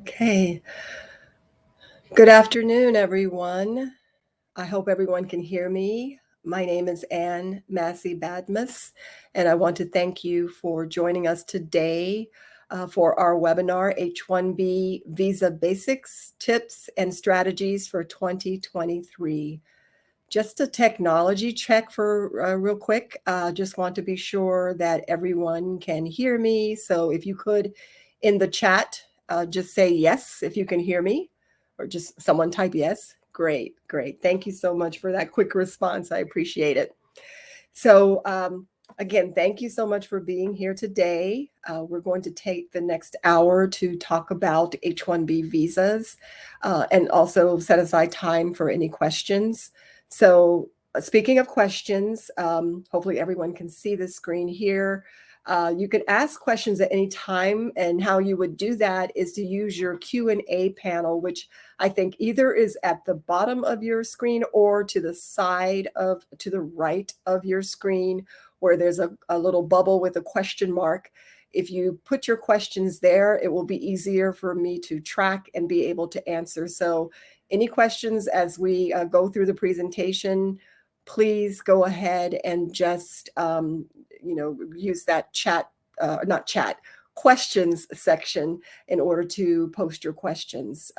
Okay. Good afternoon, everyone. I hope everyone can hear me. My name is Ann Massey Badmus, and I want to thank you for joining us today for our webinar, H-1B Visa Basics, Tips, and Strategies for 2023. Just a technology check for real quick. Just want to be sure that everyone can hear me. So if you could, in the chat, just say yes if you can hear me, or just someone type yes. Great, great. Thank you so much for that quick response. I appreciate it. So again, thank you so much for being here today. We're going to take the next hour to talk about H-1B visas and also set aside time for any questions. So speaking of questions, hopefully everyone can see the screen here. You can ask questions at any time, and how you would do that is to use your Q&A panel, which I think either is at the bottom of your screen or to the right of your screen, where there's a little bubble with a question mark. If you put your questions there, it will be easier for me to track and be able to answer. So any questions as we go through the presentation, please go ahead and just use that questions section in order to post your questions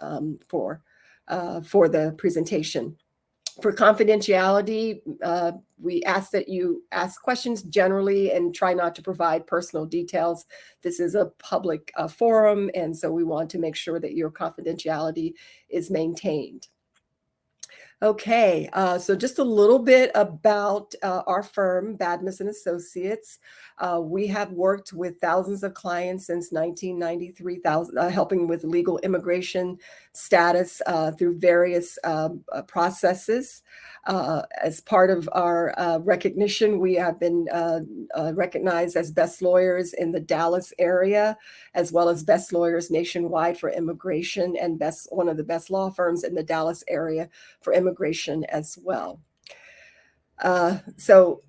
for the presentation. For confidentiality, we ask that you ask questions generally and try not to provide personal details. This is a public forum, and so we want to make sure that your confidentiality is maintained. Okay, so just a little bit about our firm, Badmus Associates. We have worked with thousands of clients since 1993, helping with legal immigration status through various processes. As part of our recognition, we have been recognized as best lawyers in the Dallas area, as well as best lawyers nationwide for immigration, and one of the best law firms in the Dallas area for immigration as well. So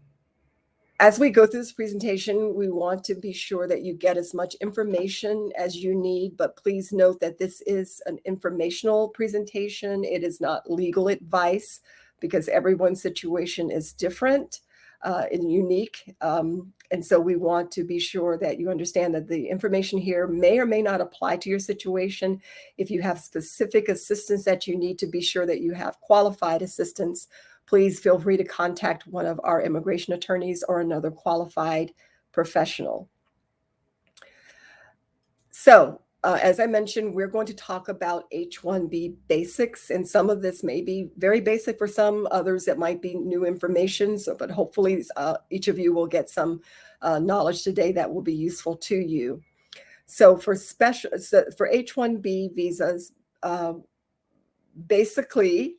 as we go through this presentation, we want to be sure that you get as much information as you need, but please note that this is an informational presentation. It is not legal advice, because everyone's situation is different and unique. And so we want to be sure that you understand that the information here may or may not apply to your situation. If you have specific assistance that you need to be sure that you have qualified assistance, please feel free to contact one of our immigration attorneys or another qualified professional. So, as I mentioned, we're going to talk about H-1B basics, and some of this may be very basic for some, others it might be new information. So, but hopefully each of you will get some knowledge today that will be useful to you. So for H-1B visas, basically,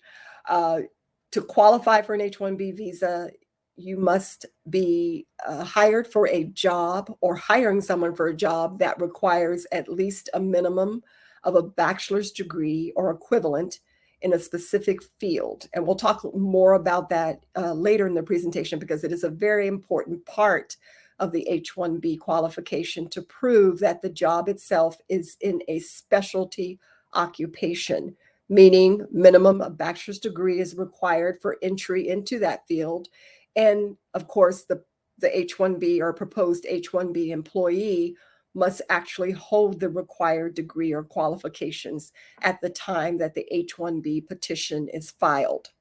to qualify for an H-1B visa, you must be hired for a job or hiring someone for a job that requires at least a minimum of a bachelor's degree or equivalent in a specific field. And we'll talk more about that later in the presentation, because it is a very important part of the H-1B qualification to prove that the job itself is in a specialty occupation, meaning minimum a bachelor's degree is required for entry into that field. And of course, the H-1B or proposed H-1B employee must actually hold the required degree or qualifications at the time that the H-1B petition is filed.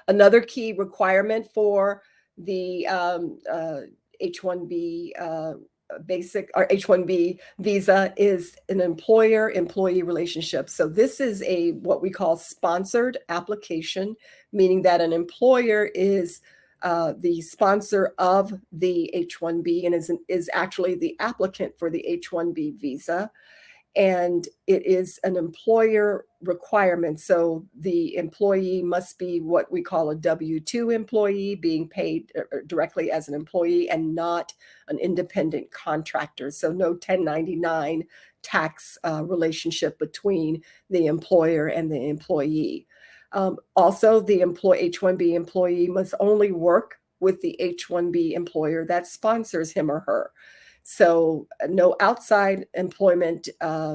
Another key requirement for the H-1B basic or H-1B visa is an employer-employee relationship. So this is what we call sponsored application, meaning that an employer is the sponsor of the H-1B and is actually the applicant for the H-1B visa. And it is an employer requirement. So the employee must be what we call a W-2 employee, being paid directly as an employee and not an independent contractor. So no 1099 tax relationship between the employer and the employee. Also, the H-1B employee must only work with the H-1B employer that sponsors him or her. So no outside employment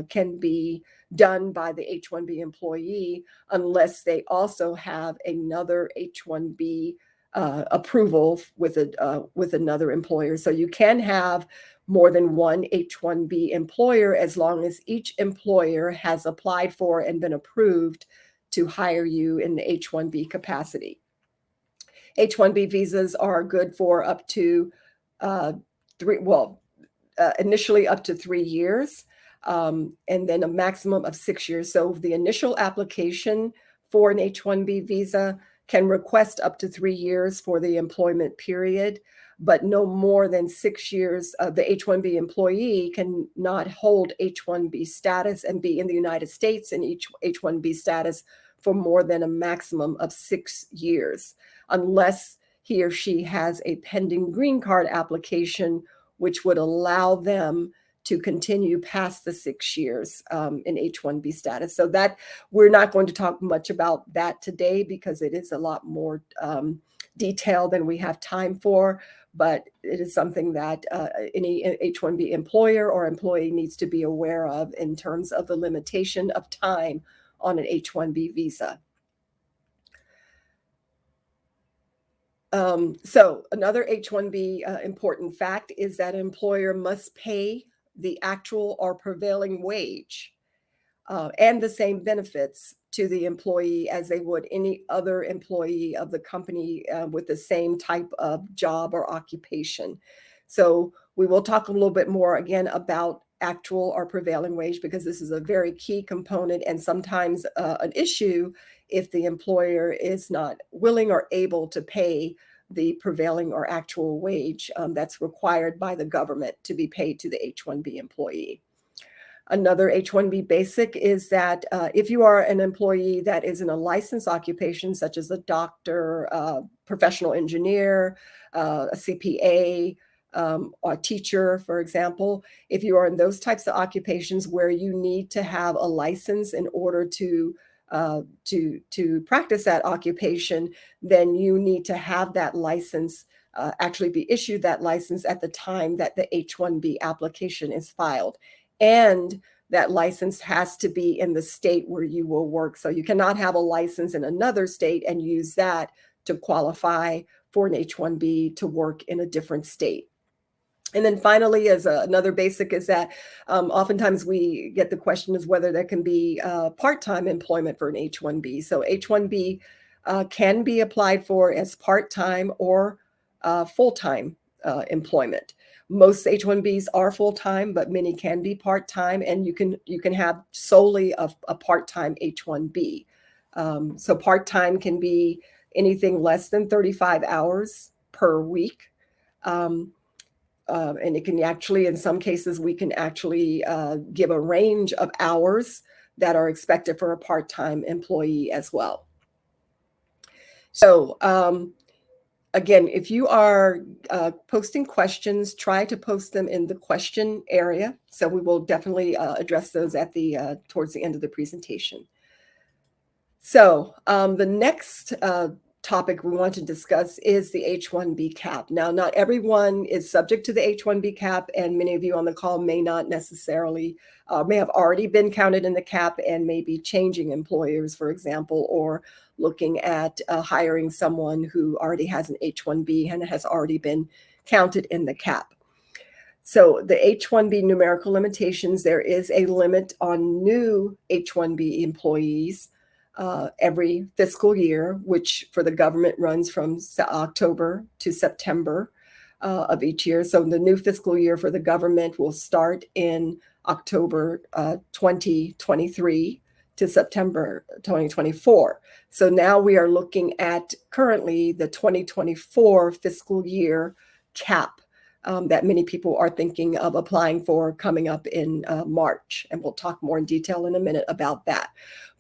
can be done by the H-1B employee unless they also have another H-1B approval with another employer. So you can have more than one H-1B employer as long as each employer has applied for and been approved to hire you in the H-1B capacity. H-1B visas are good for up to initially up to 3 years, and then a maximum of 6 years. So the initial application for an H-1B visa can request up to 3 years for the employment period, but no more than 6 years. The H-1B employee cannot hold H-1B status and be in the United States in each H-1B status for more than a maximum of 6 years, unless he or she has a pending green card application, which would allow them to continue past the 6 years in H-1B status. So that we're not going to talk much about that today because it is a lot more detailed than we have time for, but it is something that any H-1B employer or employee needs to be aware of in terms of the limitation of time on an H-1B visa. So another H-1B important fact is that an employer must pay the actual or prevailing wage and the same benefits to the employee as they would any other employee of the company with the same type of job or occupation. So we will talk a little bit more again about actual or prevailing wage because this is a very key component and sometimes an issue if the employer is not willing or able to pay the prevailing or actual wage that's required by the government to be paid to the H-1B employee. Another H-1B basic is that if you are an employee that is in a licensed occupation, such as a doctor, professional engineer, a CPA, or a teacher, for example, if you are in those types of occupations where you need to have a license in order to practice that occupation, then you need to have that license actually be issued that license at the time that the H-1B application is filed. And that license has to be in the state where you will work. So you cannot have a license in another state and use that to qualify for an H-1B to work in a different state. And then finally, as another basic is that oftentimes we get the question is whether there can be part-time employment for an H-1B. So H-1B can be applied for as part-time or full-time employment. Most H-1Bs are full-time, but many can be part-time, and you can have solely a part-time H-1B. So part-time can be anything less than 35 hours per week. And it can actually, in some cases, we can actually give a range of hours that are expected for a part-time employee as well. So again, if you are posting questions, try to post them in the question area. So we will definitely address those at towards the end of the presentation. So the next topic we want to discuss is the H-1B cap. Now, not everyone is subject to the H-1B cap, and many of you on the call may not necessarily, may have already been counted in the cap and may be changing employers, for example, or looking at hiring someone who already has an H-1B and has already been counted in the cap. So the H-1B numerical limitations, there is a limit on new H-1B employees every fiscal year, which for the government runs from October to September of each year. So the new fiscal year for the government will start in October 2023 to September 2024. So now we are looking at currently the 2024 fiscal year cap that many people are thinking of applying for coming up in March. And we'll talk more in detail in a minute about that.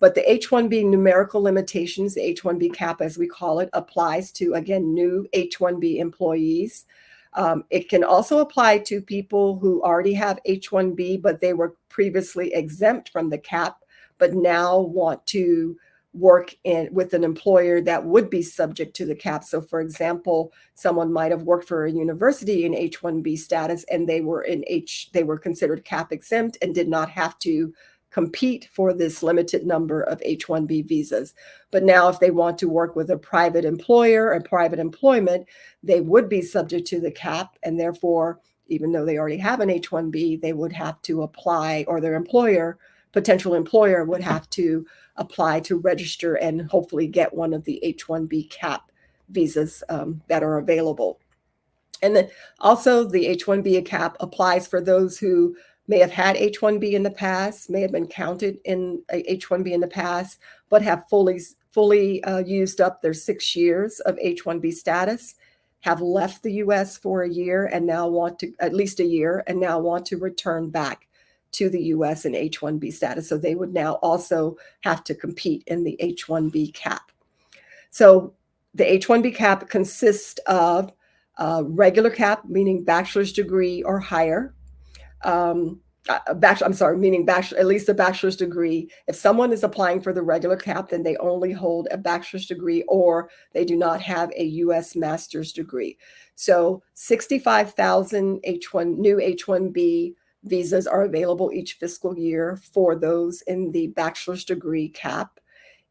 But the H-1B numerical limitations, the H-1B cap as we call it, applies to, again, new H-1B employees. It can also apply to people who already have H-1B, but they were previously exempt from the cap, but now want to work with an employer that would be subject to the cap. So for example, someone might have worked for a university in H-1B status, and they were considered cap exempt and did not have to compete for this limited number of H-1B visas. But now if they want to work with a private employer or private employment, they would be subject to the cap, and therefore, even though they already have an H-1B, they would have to apply, or their potential employer would have to apply to register and hopefully get one of the H-1B cap visas that are available. And then also the H-1B cap applies for those who may have had H-1B in the past, may have been counted in H-1B in the past, but have fully used up their 6 years of H-1B status, have left the U.S. for a year and now want to, at least a year, and now want to return back to the U.S. in H-1B status. So they would now also have to compete in the H-1B cap. So the H-1B cap consists of regular cap, meaning bachelor's degree or higher. Meaning at least a bachelor's degree. If someone is applying for the regular cap, then they only hold a bachelor's degree, or they do not have a U.S. master's degree. So 65,000 new H-1B visas are available each fiscal year for those in the bachelor's degree cap.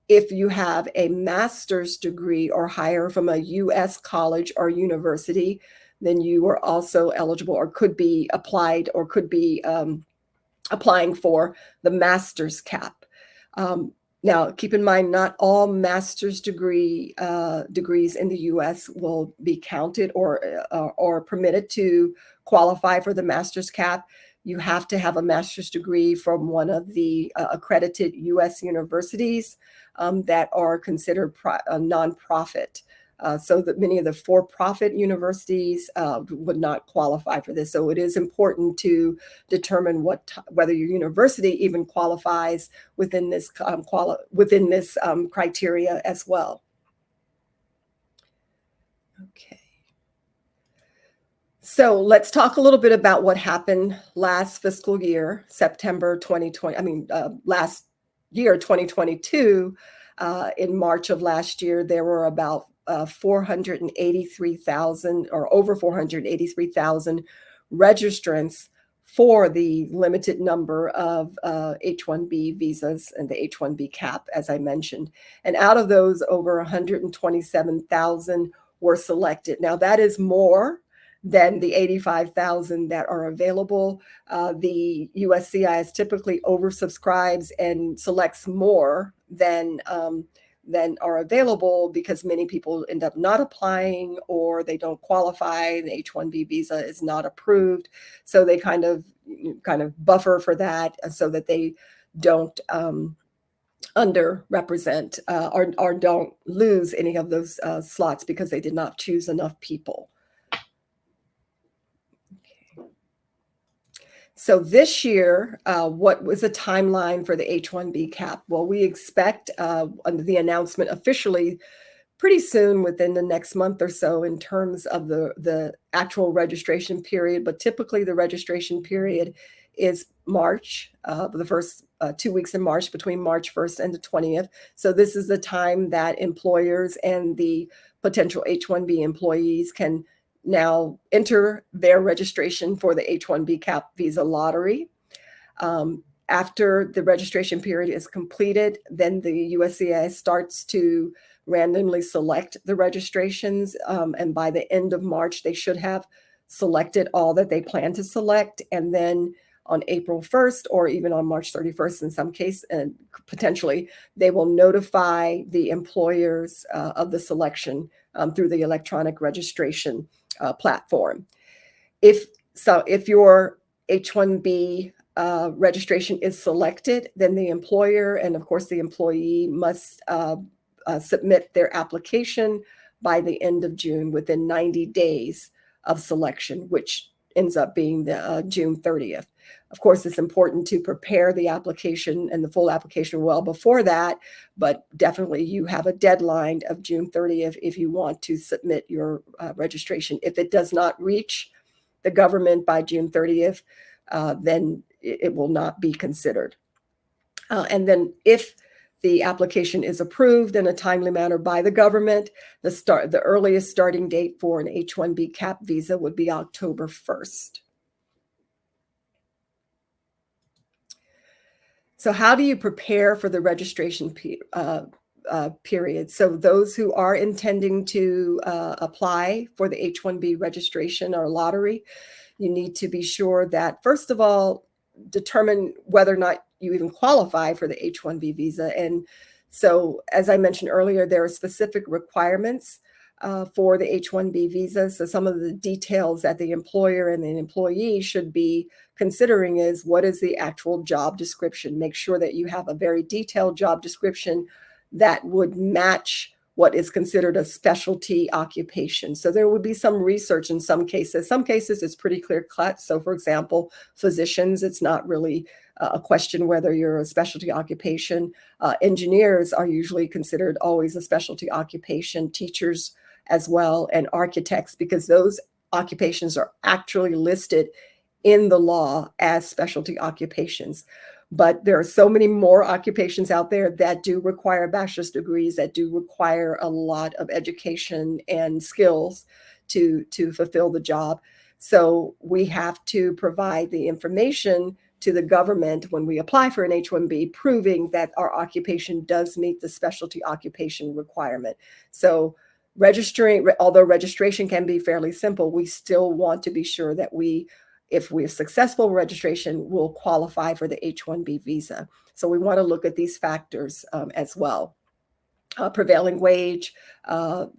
If you have a master's degree or higher from a U.S. college or university, then you are also eligible, or could be applied, or could be applying for the master's cap. Now, keep in mind, not all master's degrees in the U.S. will be counted or permitted to qualify for the master's cap. You have to have a master's degree from one of the accredited U.S. universities that are considered nonprofit. So that many of the for-profit universities would not qualify for this. So it is important to determine whether your university even qualifies within this criteria as well. Okay. So let's talk a little bit about what happened last fiscal year, September 2020. Last year, 2022. In March of last year, there were about 483,000 or over 483,000 registrants for the limited number of H-1B visas and the H-1B cap, as I mentioned. And out of those, over 127,000 were selected. Now, that is more than the 85,000 that are available. The USCIS typically oversubscribes and selects more than are available, because many people end up not applying, or they don't qualify. The H-1B visa is not approved. So they kind of buffer for that so that they don't underrepresent or don't lose any of those slots because they did not choose enough people. So this year, what was the timeline for the H-1B cap? Well, we expect the announcement officially pretty soon, within the next month or so, in terms of the actual registration period. But typically the registration period is March, the first 2 weeks in March, between March 1st and the 20th. So this is the time that employers and the potential H-1B employees can now enter their registration for the H-1B cap visa lottery. After the registration period is completed, then the USCIS starts to randomly select the registrations. And by the end of March, they should have selected all that they plan to select. And then on April 1st, or even on March 31st in some cases, and potentially, they will notify the employers of the selection through the electronic registration platform. If your H-1B registration is selected, then the employer and, of course, the employee must submit their application by the end of June, within 90 days of selection, which ends up being the June 30th. Of course, it's important to prepare the application and the full application well before that, but definitely you have a deadline of June 30th if you want to submit your registration. If it does not reach the government by June 30th, then it will not be considered. And then if the application is approved in a timely manner by the government, the earliest starting date for an H-1B CAP visa would be October 1st. So how do you prepare for the registration period? So those who are intending to apply for the H-1B registration or lottery, you need to be sure that, first of all, determine whether or not you even qualify for the H-1B visa. And so, as I mentioned earlier, there are specific requirements for the H-1B visa. So some of the details that the employer and the employee should be considering is, what is the actual job description? Make sure that you have a very detailed job description that would match what is considered a specialty occupation. So there would be some research in some cases. Some cases it's pretty clear cut. So for example, physicians, it's not really a question whether you're a specialty occupation. Engineers are usually considered always a specialty occupation, teachers as well, and architects, because those occupations are actually listed in the law as specialty occupations. But there are so many more occupations out there that do require bachelor's degrees, that do require a lot of education and skills to fulfill the job. So we have to provide the information to the government when we apply for an H-1B, proving that our occupation does meet the specialty occupation requirement. So although registration can be fairly simple, we still want to be sure that if we're successful registration, will qualify for the H-1B visa. So we want to look at these factors as well. Prevailing wage,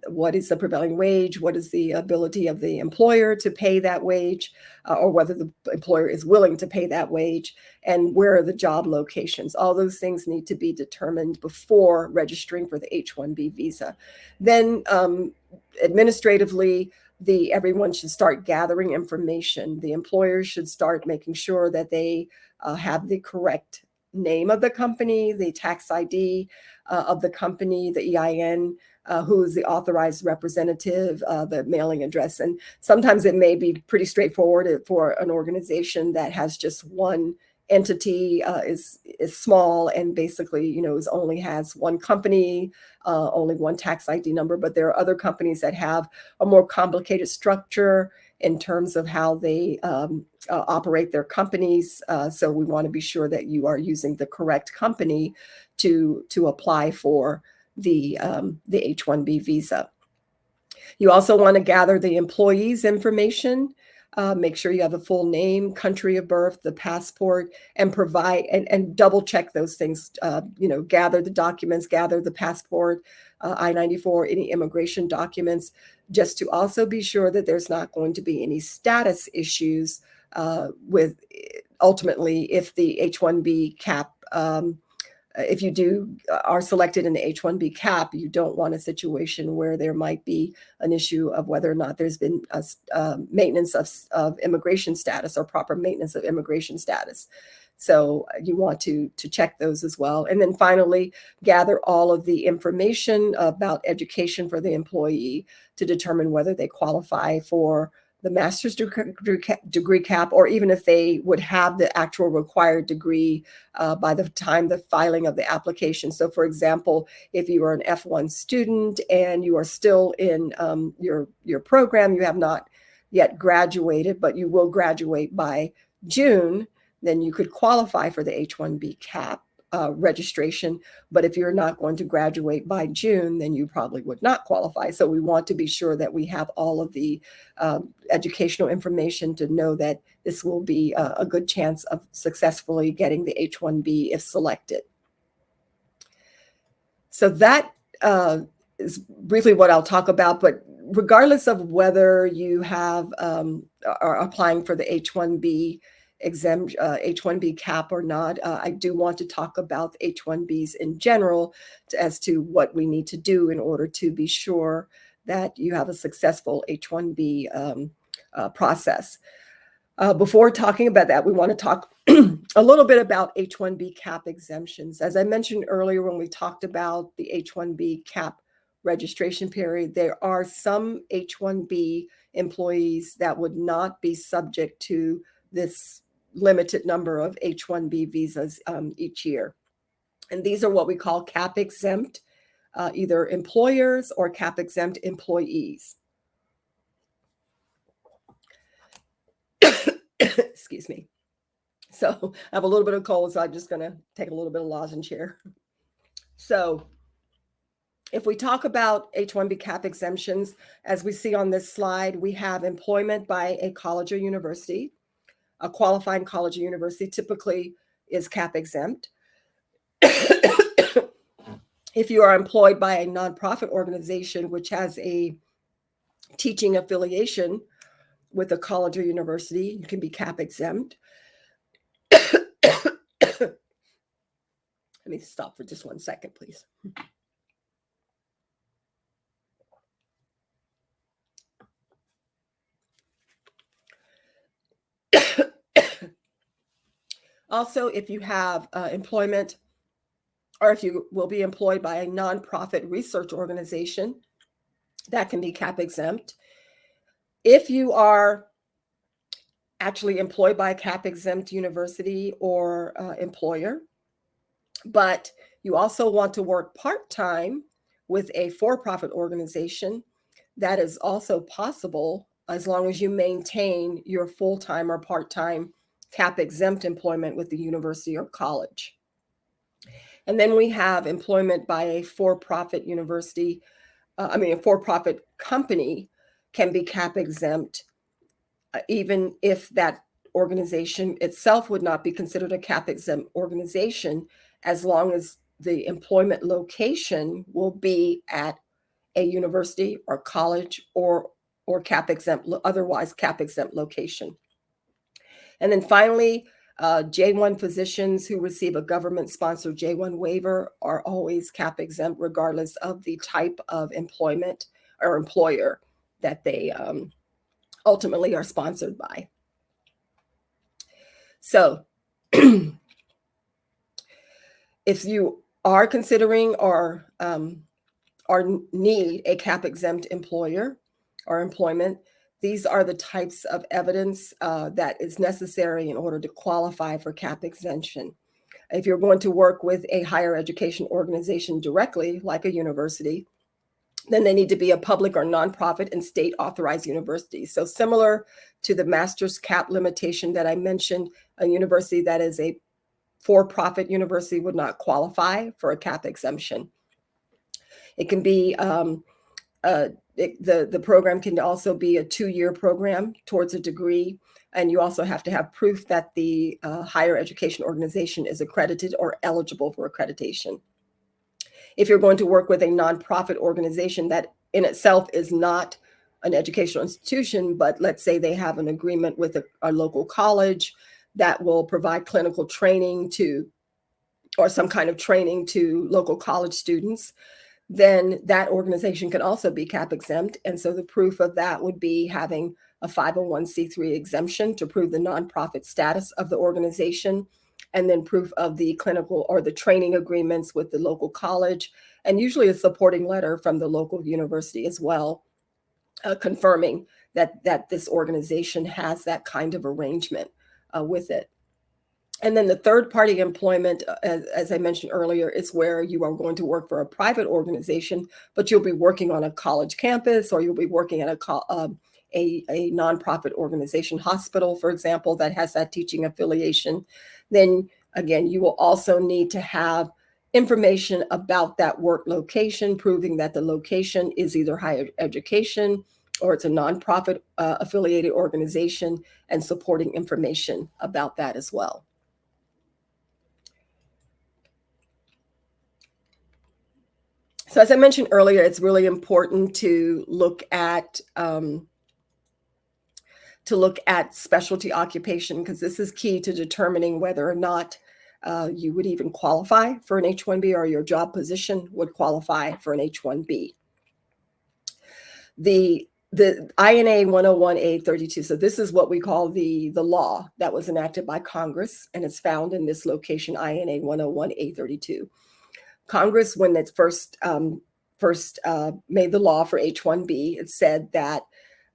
what is the prevailing wage? What is the ability of the employer to pay that wage, or whether the employer is willing to pay that wage, and where are the job locations? All those things need to be determined before registering for the H-1B visa. Then administratively, everyone should start gathering information. The employers should start making sure that they have the correct name of the company, the tax ID of the company, the EIN, who is the authorized representative, the mailing address. And sometimes it may be pretty straightforward for an organization that has just one entity, is small, and basically, only has one company, only one tax ID number. But there are other companies that have a more complicated structure in terms of how they operate their companies. So we want to be sure that you are using the correct company to apply for the H-1B visa. You also want to gather the employee's information. Make sure you have a full name, country of birth, the passport, and provide and double check those things. Gather the documents, gather the passport, I-94, any immigration documents, just to also be sure that there's not going to be any status issues with ultimately if the H-1B CAP. If you are selected in the H-1B CAP, you don't want a situation where there might be an issue of whether or not there's been maintenance of immigration status or proper maintenance of immigration status. So you want to check those as well. And then finally, gather all of the information about education for the employee to determine whether they qualify for the master's degree CAP, or even if they would have the actual required degree by the time the filing of the application. So for example, if you are an F1 student and you are still in your program, you have not yet graduated, but you will graduate by June, then you could qualify for the H-1B CAP registration. But if you're not going to graduate by June, then you probably would not qualify. So we want to be sure that we have all of the educational information to know that this will be a good chance of successfully getting the H-1B if selected. So that is briefly what I'll talk about. But regardless of whether you are applying for the H-1B H-1B CAP or not, I do want to talk about H-1Bs in general as to what we need to do in order to be sure that you have a successful H-1B process. Before talking about that, we want to talk a little bit about H-1B CAP exemptions. As I mentioned earlier, when we talked about the H-1B CAP registration period, there are some H-1B employees that would not be subject to this limited number of H-1B visas each year. And these are what we call cap exempt, either employers or cap exempt employees. Excuse me. So I have a little bit of cold, so I'm just going to take a little bit of lozenge here. So if we talk about H-1B cap exemptions, as we see on this slide, we have employment by a college or university. A qualifying college or university typically is cap exempt. If you are employed by a nonprofit organization which has a teaching affiliation with a college or university, you can be cap exempt. Let me stop for just 1 second, please. Also, if you have employment, or if you will be employed by a nonprofit research organization, that can be cap exempt. If you are actually employed by a cap exempt university or employer, but you also want to work part-time with a for-profit organization, that is also possible as long as you maintain your full-time or part-time cap exempt employment with the university or college. And then we have employment by a for-profit university, a for-profit company can be cap exempt, even if that organization itself would not be considered a cap exempt organization, as long as the employment location will be at a university or college or cap exempt, otherwise cap exempt location. And then finally, J1 physicians who receive a government-sponsored J1 waiver are always cap exempt, regardless of the type of employment or employer that they ultimately are sponsored by. So if you are considering or need a cap exempt employer or employment, these are the types of evidence that is necessary in order to qualify for cap exemption. If you're going to work with a higher education organization directly, like a university, then they need to be a public or nonprofit and state authorized university. So similar to the master's cap limitation that I mentioned, a university that is a for-profit university would not qualify for a cap exemption. It can be the program can also be a 2-year program towards a degree, and you also have to have proof that the higher education organization is accredited or eligible for accreditation. If you're going to work with a nonprofit organization that in itself is not an educational institution, but let's say they have an agreement with a local college that will provide clinical training to, or some kind of training to local college students, then that organization can also be cap exempt. And so the proof of that would be having a 501c3 exemption to prove the nonprofit status of the organization, and then proof of the clinical or the training agreements with the local college, and usually a supporting letter from the local university as well, confirming that this organization has that kind of arrangement with it. And then the third party employment, as I mentioned earlier, is where you are going to work for a private organization, but you'll be working on a college campus, or you'll be working at a nonprofit organization, hospital, for example, that has that teaching affiliation. Then again, you will also need to have information about that work location, proving that the location is either higher education or it's a nonprofit affiliated organization, and supporting information about that as well. So as I mentioned earlier, it's really important to look at specialty occupation, because this is key to determining whether or not you would even qualify for an H-1B, or your job position would qualify for an H-1B. The INA 101A32, so this is what we call the law that was enacted by Congress, and it's found in this location, INA 101A32. Congress, when it first made the law for H-1B, it said that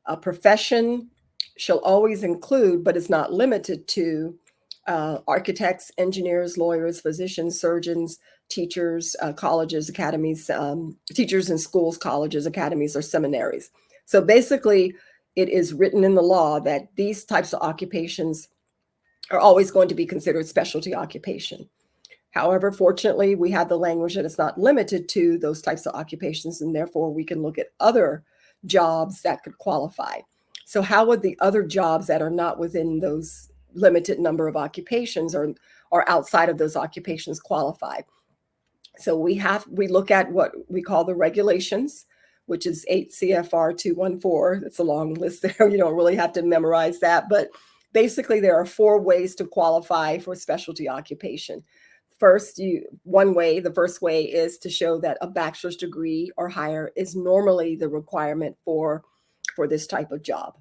a profession shall always include, but is not limited to, architects, engineers, lawyers, physicians, surgeons, teachers, colleges, academies, teachers in schools, colleges, academies, or seminaries. So basically, it is written in the law that these types of occupations are always going to be considered specialty occupation. However, fortunately, we have the language that it's not limited to those types of occupations, and therefore we can look at other jobs that could qualify. So how would the other jobs that are not within those limited number of occupations or outside of those occupations qualify? So we look at what we call the regulations, which is 8 CFR 214. It's a long list there. You don't really have to memorize that, but basically there are 4 ways to qualify for specialty occupation. The first way is to show that a bachelor's degree or higher is normally the requirement for this type of job.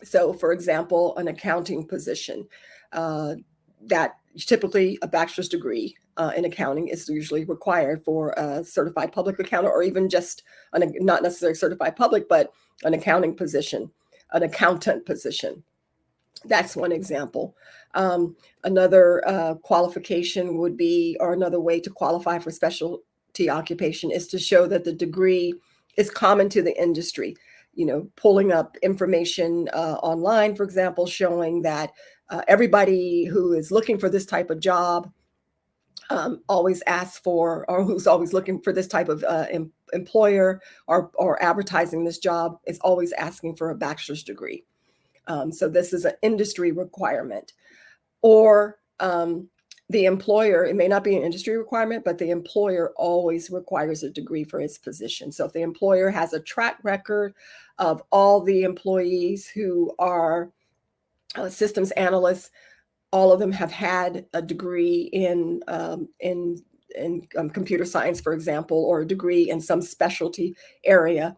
So, for example, an accounting position, that typically a bachelor's degree in accounting is usually required for a certified public accountant, or even just not necessarily certified public, but an accounting position, an accountant position. That's one example. Another qualification would be, or another way to qualify for specialty occupation is to show that the degree is common to the industry. Pulling up information online, for example, showing that everybody who is looking for this type of job always asks for, or who's always looking for this type of employer or advertising this job is always asking for a bachelor's degree. So this is an industry requirement. Or the employer, it may not be an industry requirement, but the employer always requires a degree for its position. So if the employer has a track record of all the employees who are systems analysts, all of them have had a degree in computer science, for example, or a degree in some specialty area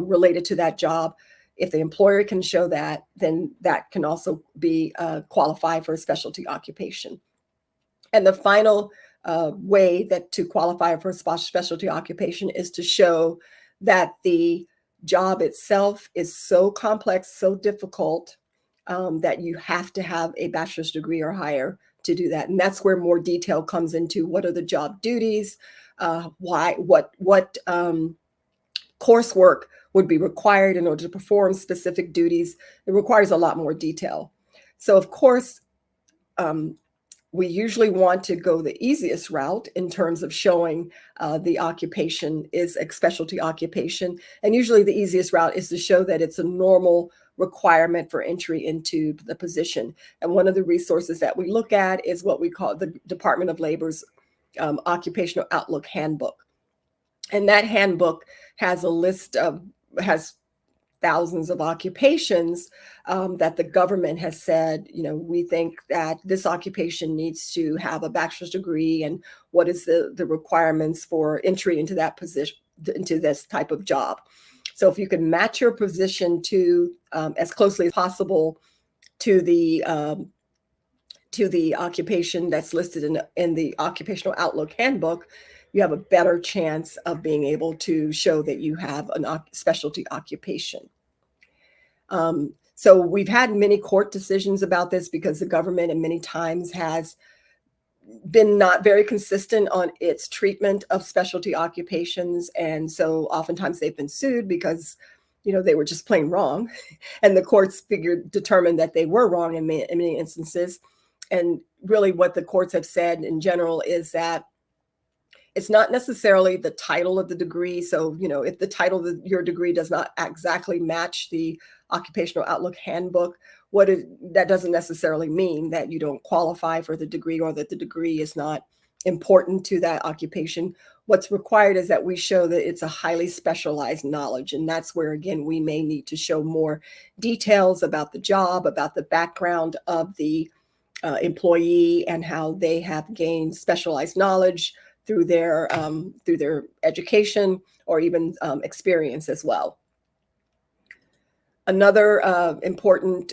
related to that job. If the employer can show that, then that can also be qualified for a specialty occupation. And the final way that to qualify for a specialty occupation is to show that the job itself is so complex, so difficult, that you have to have a bachelor's degree or higher to do that. And that's where more detail comes into what are the job duties, what coursework would be required in order to perform specific duties. It requires a lot more detail. So of course, we usually want to go the easiest route in terms of showing the occupation is a specialty occupation. And usually the easiest route is to show that it's a normal requirement for entry into the position. And one of the resources that we look at is what we call the Department of Labor's Occupational Outlook Handbook. And that handbook has has thousands of occupations that the government has said, we think that this occupation needs to have a bachelor's degree, and what is the requirements for entry into that position, into this type of job. So if you can match your position to as closely as possible to the occupation that's listed in the Occupational Outlook Handbook, you have a better chance of being able to show that you have a specialty occupation. So we've had many court decisions about this because the government and many times has been not very consistent on its treatment of specialty occupations. And so oftentimes they've been sued because, they were just plain wrong. And the courts determined that they were wrong in many instances. And really what the courts have said in general is that it's not necessarily the title of the degree. So, if the title of your degree does not exactly match the Occupational Outlook Handbook, that doesn't necessarily mean that you don't qualify for the degree or that the degree is not important to that occupation. What's required is that we show that it's a highly specialized knowledge. And that's where, again, we may need to show more details about the job, about the background of the employee and how they have gained specialized knowledge through their education or even experience as well. Another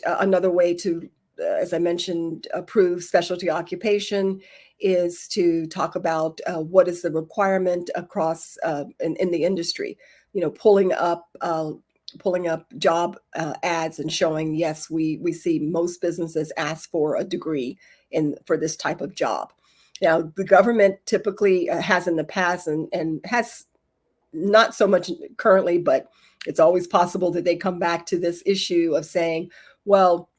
another way to, as I mentioned, prove specialty occupation is to talk about what is the requirement across in the industry. Pulling up job ads and showing, yes, we see most businesses ask for a degree for this type of job. Now, the government typically has in the past and has not so much currently, but it's always possible that they come back to this issue of saying, well,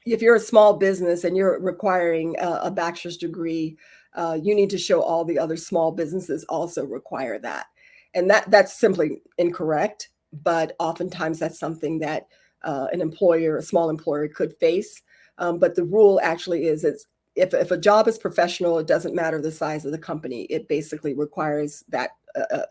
if you're a small business and you're requiring a bachelor's degree, you need to show all the other small businesses also require that. And that's simply incorrect. But oftentimes that's something that an employer, a small employer, could face. But the rule actually is it's if a job is professional, it doesn't matter the size of the company. It basically requires that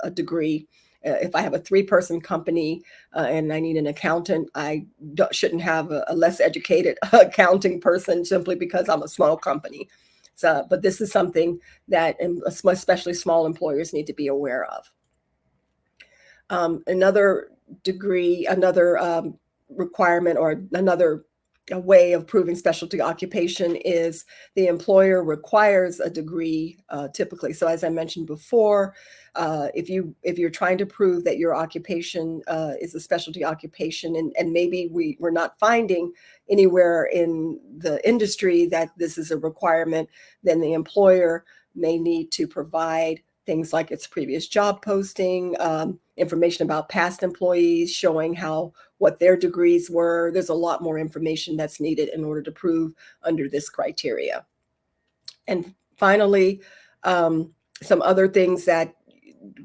a degree. If I have a 3-person company and I need an accountant, I shouldn't have a less educated accounting person simply because I'm a small company. So, but this is something that especially small employers need to be aware of. Another degree, another requirement, or another way of proving specialty occupation is the employer requires a degree typically. So as I mentioned before, if you're trying to prove that your occupation is a specialty occupation, and maybe we're not finding anywhere in the industry that this is a requirement, then the employer may need to provide things like its previous job posting, information about past employees, showing what their degrees were. There's a lot more information that's needed in order to prove under this criteria. And finally, some other things that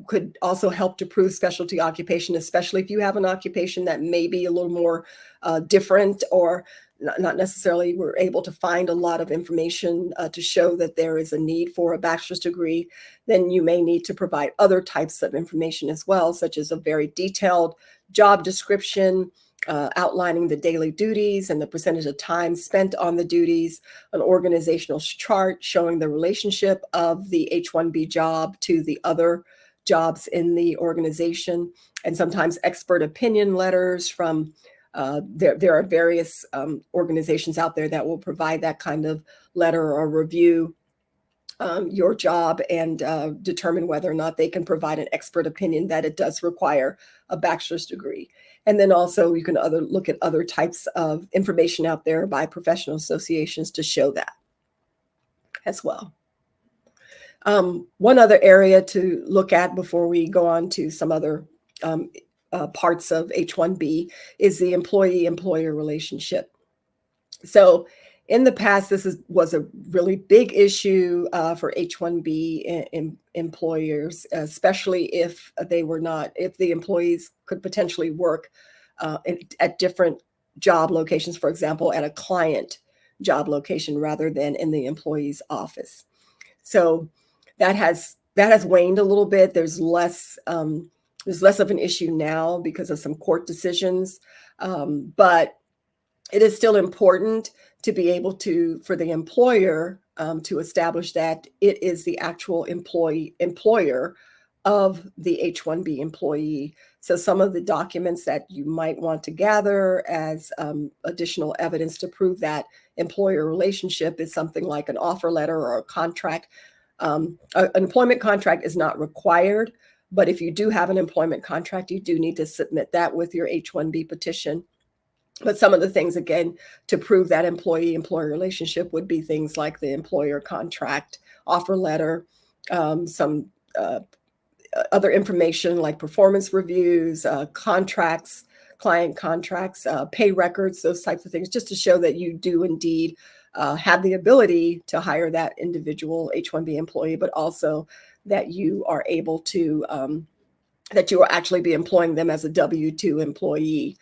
could also help to prove specialty occupation, especially if you have an occupation that may be a little more different, or not necessarily we're able to find a lot of information to show that there is a need for a bachelor's degree, then you may need to provide other types of information as well, such as a very detailed job description, outlining the daily duties and the percentage of time spent on the duties, an organizational chart showing the relationship of the H-1B job to the other jobs in the organization, and sometimes expert opinion letters from there are various organizations out there that will provide that kind of letter or review your job and determine whether or not they can provide an expert opinion that it does require a bachelor's degree. And then also you can look at other types of information out there by professional associations to show that as well. One other area to look at before we go on to some other parts of H-1B is the employee-employer relationship. So in the past, was a really big issue for H-1B employers, especially if if the employees could potentially work at different job locations, for example, at a client job location rather than in the employee's office. So that has waned a little bit. There's less of an issue now because of some court decisions, but it is still important to be able for the employer to establish that it is the actual employer of the H-1B employee. So some of the documents that you might want to gather as additional evidence to prove that employer relationship is something like an offer letter or a contract. An employment contract is not required, but if you do have an employment contract, you do need to submit that with your H-1B petition. But some of the things, again, to prove that employee-employer relationship would be things like the employer contract, offer letter, some other information like performance reviews, contracts, client contracts, pay records, those types of things, just to show that you do indeed have the ability to hire that individual H-1B employee, but also that you are able to, that you will actually be employing them as a W-2 employee,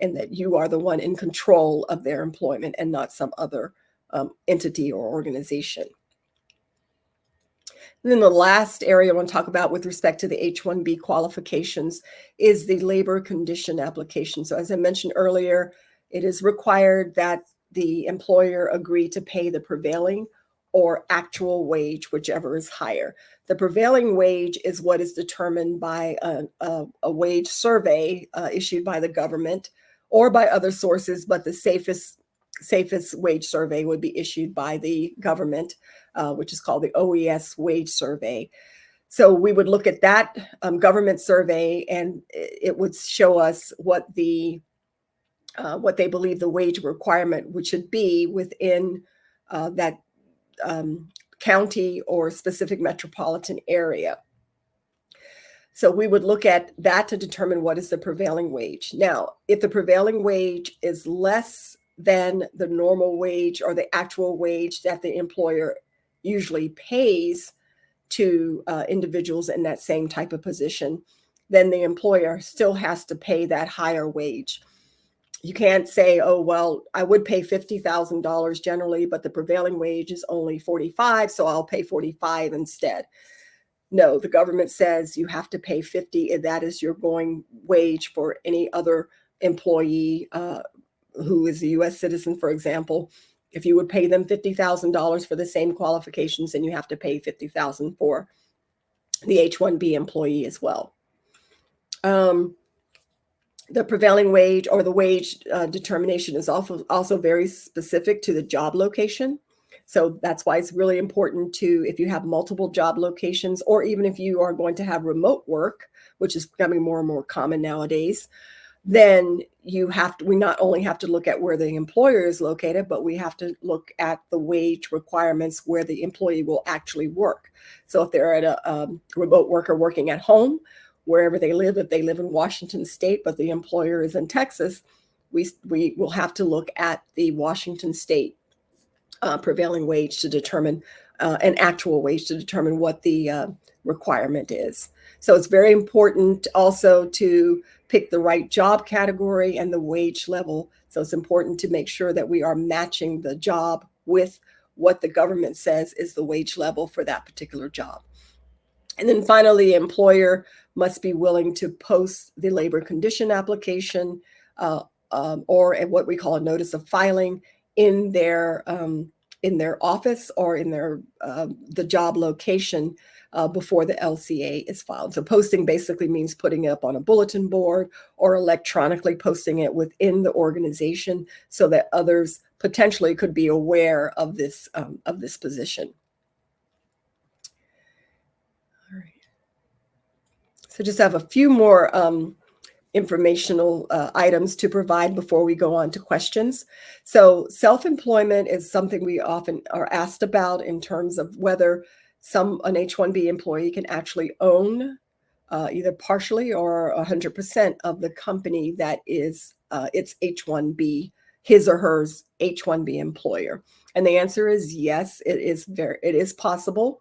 and that you are the one in control of their employment and not some other entity or organization. And then the last area I want to talk about with respect to the H-1B qualifications is the labor condition application. So as I mentioned earlier, it is required that the employer agree to pay the prevailing or actual wage, whichever is higher. The prevailing wage is what is determined by a wage survey issued by the government or by other sources, but the safest wage survey would be issued by the government, which is called the OES wage survey. So we would look at that government survey, and it would show us what they believe the wage requirement, which should be within that county or specific metropolitan area. So we would look at that to determine what is the prevailing wage. Now, if the prevailing wage is less than the normal wage or the actual wage that the employer usually pays to individuals in that same type of position, then the employer still has to pay that higher wage. You can't say, oh, well, I would pay $50,000 generally, but the prevailing wage is only 45, so I'll pay 45 instead. No, the government says you have to pay 50, and that is your going wage for any other employee who is a U.S. citizen, for example. If you would pay them $50,000 for the same qualifications, then you have to pay $50,000 for the H-1B employee as well. The prevailing wage or the wage determination is also very specific to the job location. So that's why it's really important to, if you have multiple job locations, or even if you are going to have remote work, which is becoming more and more common nowadays, then we not only have to look at where the employer is located, but we have to look at the wage requirements where the employee will actually work. So if they're at a remote worker working at home, wherever they live, if they live in Washington State, but the employer is in Texas, we will have to look at the Washington State prevailing wage to determine an actual wage to determine what the requirement is. So it's very important also to pick the right job category and the wage level. So it's important to make sure that we are matching the job with what the government says is the wage level for that particular job. And then finally, the employer must be willing to post the labor condition application or what we call a notice of filing in their office or in their the job location before the LCA is filed. So posting basically means putting it up on a bulletin board or electronically posting it within the organization so that others potentially could be aware of this position. All right. So just have a few more informational items to provide before we go on to questions. So self-employment is something we often are asked about in terms of whether an H-1B employee can actually own either partially or 100% of the company that is its H-1B, his or hers H-1B employer. And the answer is yes, it is possible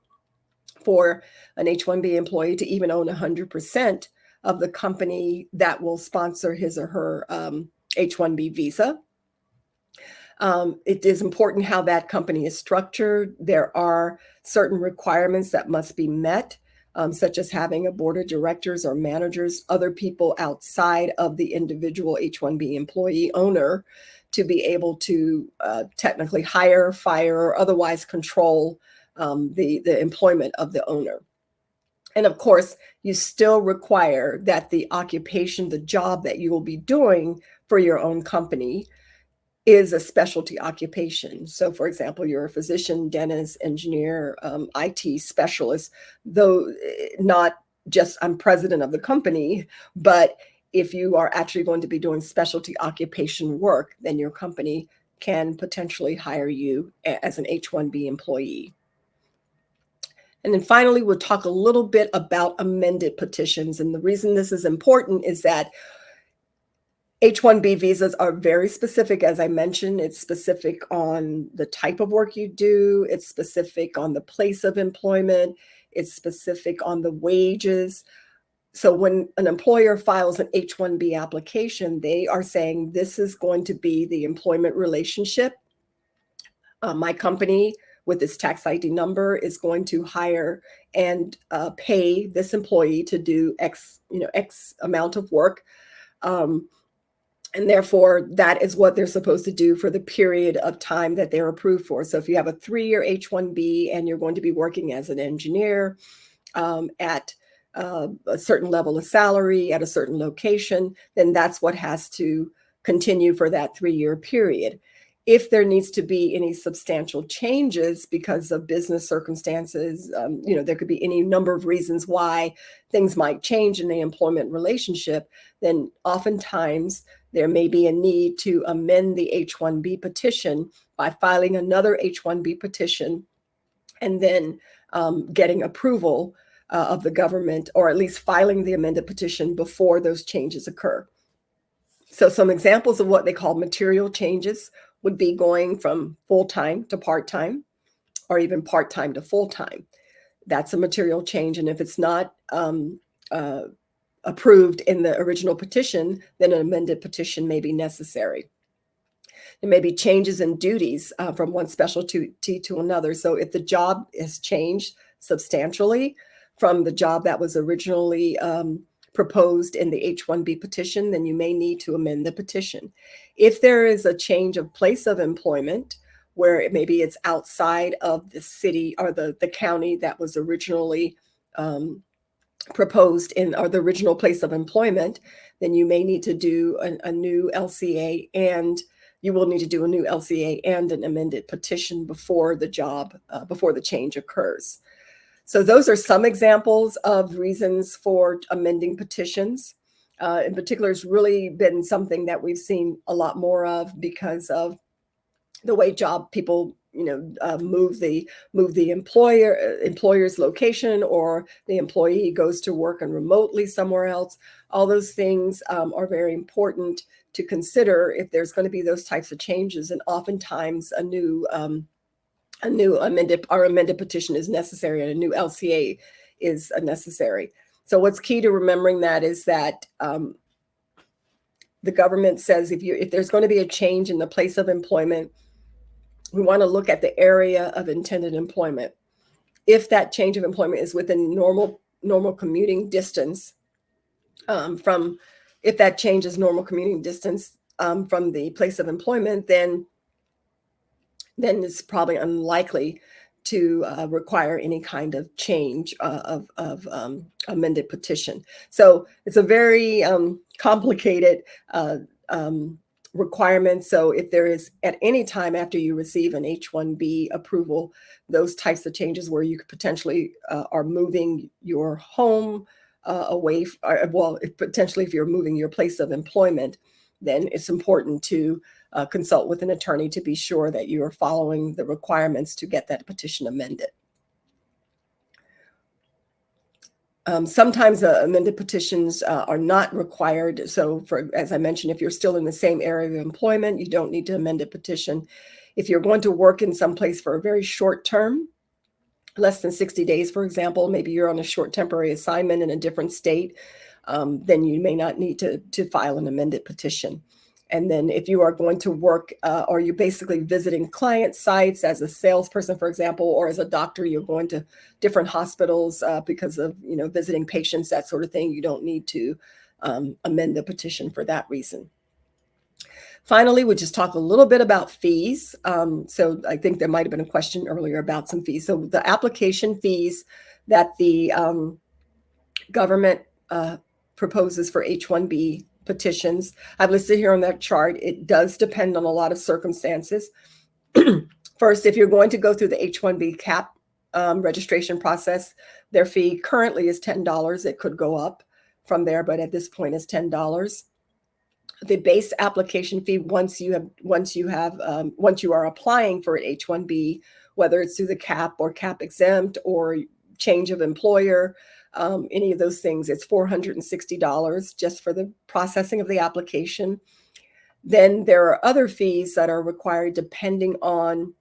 for an H-1B employee to even own 100% of the company that will sponsor his or her H-1B visa. It is important how that company is structured. There are certain requirements that must be met, such as having a board of directors or managers, other people outside of the individual H-1B employee owner to be able to technically hire, fire, or otherwise control the employment of the owner. And of course, you still require that the occupation, the job that you will be doing for your own company is a specialty occupation. So for example, you're a physician, dentist, engineer, IT specialist, though not just I'm president of the company, but if you are actually going to be doing specialty occupation work, then your company can potentially hire you as an H-1B employee. And then finally, we'll talk a little bit about amended petitions. And the reason this is important is that H-1B visas are very specific. As I mentioned, it's specific on the type of work you do. It's specific on the place of employment. It's specific on the wages. So when an employer files an H-1B application, they are saying this is going to be the employment relationship. My company with this tax ID number is going to hire and pay this employee to do X amount of work. And therefore, that is what they're supposed to do for the period of time that they're approved for. So if you have a 3-year H-1B and you're going to be working as an engineer at a certain level of salary at a certain location, then that's what has to continue for that 3-year period. If there needs to be any substantial changes because of business circumstances, there could be any number of reasons why things might change in the employment relationship, then oftentimes there may be a need to amend the H-1B petition by filing another H-1B petition and then getting approval of the government, or at least filing the amended petition before those changes occur. So some examples of what they call material changes would be going from full-time to part-time, or even part-time to full-time. That's a material change, and if it's not approved in the original petition, then an amended petition may be necessary. There may be changes in duties from one specialty to another. So if the job has changed substantially from the job that was originally proposed in the H-1B petition, then you may need to amend the petition. If there is a change of place of employment, where maybe it's outside of the city or the county that was originally proposed in, or the original place of employment, then you may need to do a new LCA, and you will need to do a new LCA and an amended petition before the change occurs. So those are some examples of reasons for amending petitions. In particular, it's really been something that we've seen a lot more of because of the way people move the employer's location, or the employee goes to work and remotely somewhere else. All those things are very important to consider if there's going to be those types of changes, and oftentimes a new amended petition is necessary, and a new LCA is necessary. So what's key to remembering that is that the government says if there's going to be a change in the place of employment, we want to look at the area of intended employment. If that change of employment is within normal commuting distance from the place of employment, then it's probably unlikely to require any kind of change of amended petition. So it's a very complicated requirement. So if there is at any time after you receive an H-1B approval, those types of changes where you could potentially are moving your home away, potentially if you're moving your place of employment, then it's important to consult with an attorney to be sure that you are following the requirements to get that petition amended. Sometimes amended petitions are not required. So as I mentioned, if you're still in the same area of employment, you don't need to amend a petition. If you're going to work in some place for a very short term, less than 60 days, for example, maybe you're on a short temporary assignment in a different state, then you may not need to file an amended petition. And then if you are going to work, or you're basically visiting client sites as a salesperson, for example, or as a doctor, you're going to different hospitals because of visiting patients, that sort of thing, you don't need to amend the petition for that reason. Finally, we just talk a little bit about fees. So I think there might have been a question earlier about some fees. So the application fees that the government proposes for H-1B petitions, I've listed here on that chart. It does depend on a lot of circumstances. First, if you're going to go through the H-1B CAP registration process, their fee currently is $10. It could go up from there, but at this point is $10. The base application fee, once you are applying for an H-1B, whether it's through the CAP or CAP exempt or change of employer, any of those things, it's $460 just for the processing of the application. Then there are other fees that are required depending on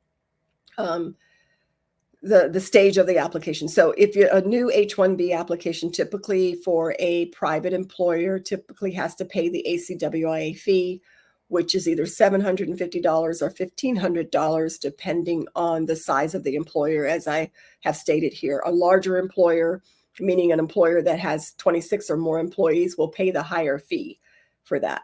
the stage of the application. So if you're a new H-1B application, typically for a private employer, typically has to pay the ACWIA fee, which is either $750 or $1,500, depending on the size of the employer, as I have stated here. A larger employer, meaning an employer that has 26 or more employees, will pay the higher fee for that.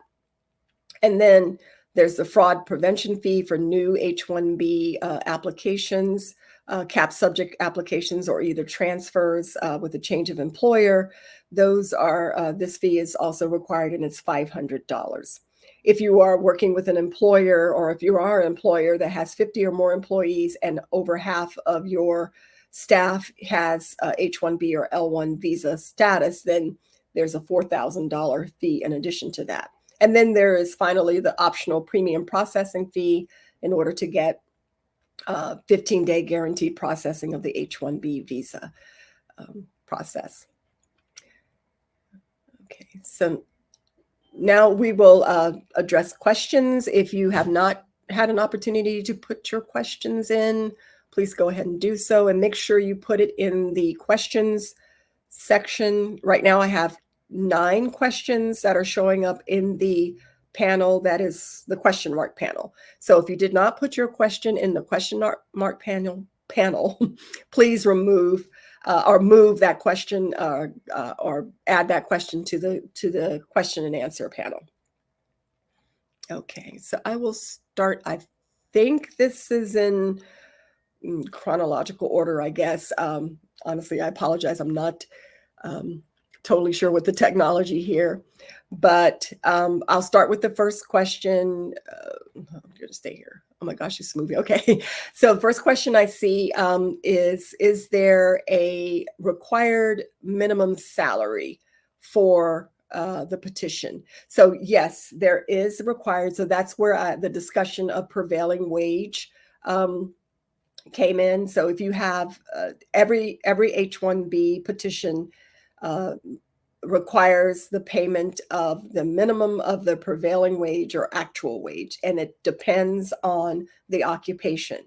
And then there's the fraud prevention fee for new H-1B applications, CAP subject applications, or either transfers with a change of employer. Those are, this fee is also required, and it's $500. If you are working with an employer, or if you are an employer that has 50 or more employees and over half of your staff has H-1B or L-1 visa status, then there's a $4,000 fee in addition to that. And then there is finally the optional premium processing fee in order to get 15-day guaranteed processing of the H-1B visa process. Okay, so now we will address questions. If you have not had an opportunity to put your questions in, please go ahead and do so, and make sure you put it in the questions section. Right now I have 9 questions that are showing up in the panel that is the question mark panel. So if you did not put your question in the question mark panel, please remove or move that question or add that question to the question and answer panel. Okay, so I will start. I think this is in chronological order, I guess. Honestly, I apologize. I'm not totally sure with the technology here, but I'll start with the first question. I'm going to stay here. Oh my gosh, it's moving. Okay, so the first question I see is there a required minimum salary for the petition? So yes, there is required. So that's where the discussion of prevailing wage came in. So if you have every H-1B petition requires the payment of the minimum of the prevailing wage or actual wage, and it depends on the occupation.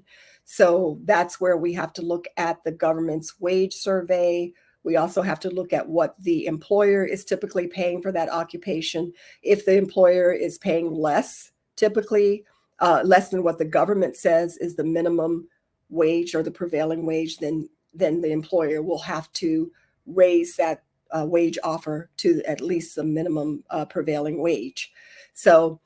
So that's where we have to look at the government's wage survey. We also have to look at what the employer is typically paying for that occupation. If the employer is paying less, typically less than what the government says is the minimum wage or the prevailing wage, then the employer will have to raise that wage offer to at least the minimum prevailing wage. So